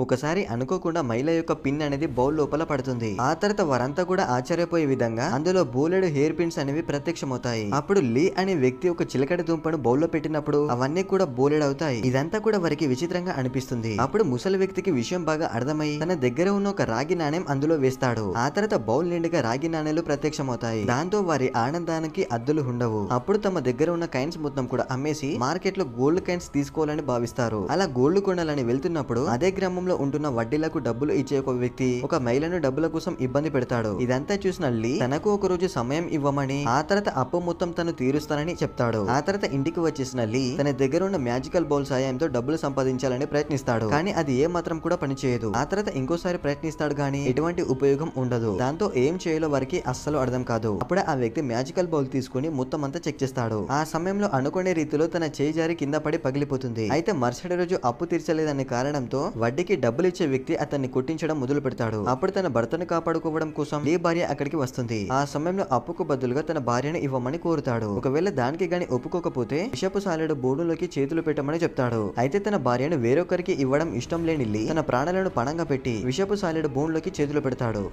ఒకసారి అనుకోకుండా మైల యొక్క పిన్ అనేది బౌల్ లోపల పడుతుంది. ఆ తర్వాత వారంతా కూడా ఆశ్చర్యపోయే విధంగా అందులో బోలెడు హెయిర్ పిన్స్ అనేవి ప్రత్యక్షమవుతాయి. అప్పుడు లీ అనే వ్యక్తి ఒక చిలకడ దుంపను బౌల్ లో పెట్టినప్పుడు అవన్నీ కూడా బోలెడ్ అవుతాయి. ఇదంతా కూడా వారికి విచిత్రంగా అనిపిస్తుంది. అప్పుడు ముసలి వ్యక్తికి విషయం బాగా అర్థమై తన దగ్గర ఉన్న ఒక రాగి నాణెం అందులో వేస్తాడు. ఆ తర్వాత బౌల్ నిండుగా రాగి నాణేలు ప్రత్యక్షమవుతాయి. దాంతో వారి ఆనందానికి అద్దులు ఉండవు. అప్పుడు తమ దగ్గర ఉన్న కైన్స్ మొత్తం కూడా అమ్మేసి మార్కెట్ లో గోల్డ్ కైన్స్ తీసుకోవాలని భావిస్తారు. అలా గోల్డ్ కొనాలని వెళ్తున్నప్పుడు అదే గ్రామంలో ఉంటున్న వడ్డీలకు డబ్బులు ఇచ్చే ఒక వ్యక్తి ఒక మహిళను డబ్బుల కోసం ఇబ్బంది పెడతాడు. ఇదంతా చూసిన లీ తనకు ఒక రోజు సమయం ఇవ్వమని ఆ తర్వాత అప్పు మొత్తం తను తీరుస్తానని చెప్తాడు. ఆ తర్వాత ఇంటికి వచ్చేసిన లీ తన దగ్గర ఉన్న మ్యాజికల్ బౌల్ సాయంతో డబ్బులు సంపాదించాలని ప్రయత్నిస్తాడు. కానీ అది ఏ మాత్రం కూడా పనిచేయదు. ఆ తర్వాత ఇంకోసారి ప్రయత్నిస్తాడు గానీ ఎటువంటి ఉపయోగం ఉండదు. దాంతో ఏం చేయాలో వారికి అస్సలు అర్థం కాదు. అప్పుడే ఆ వ్యక్తి మ్యాజికల్ బౌల్ తీసుకుని మొత్తం అంతా చెక్ చేస్తాడు. ఆ సమయంలో అనుకునే రీతిలో తన చేయి జారి కింద పడి పగిలిపోతుంది. అయితే మరుసటి రోజు అప్పు తీర్చలేదనే కారణంతో వడ్డీకి డబ్బులు ఇచ్చే వ్యక్తి అతన్ని కొట్టించడం మొదలు పెడతాడు. అప్పుడు తన భర్తను కాపాడుకోవడం కోసం లీ భార్య అక్కడికి వస్తుంది. ఆ సమయంలో అప్పుకు బదులుగా తన భార్యను ఇవ్వమని కోరుతాడు. ఒకవేళ దానికి గాని ఒప్పుకోకపోతే విషపు సాలెడు బోనులోకి చేతులు పెట్టమని చెప్తాడు. అయితే తన భార్యను వేరొకరికి ఇవ్వడం ఇష్టం లేని లీ తన ప్రాణాలను పణంగా పెట్టి విషపు సాలెడు బోన్లోకి చేతులు పెడతాడు.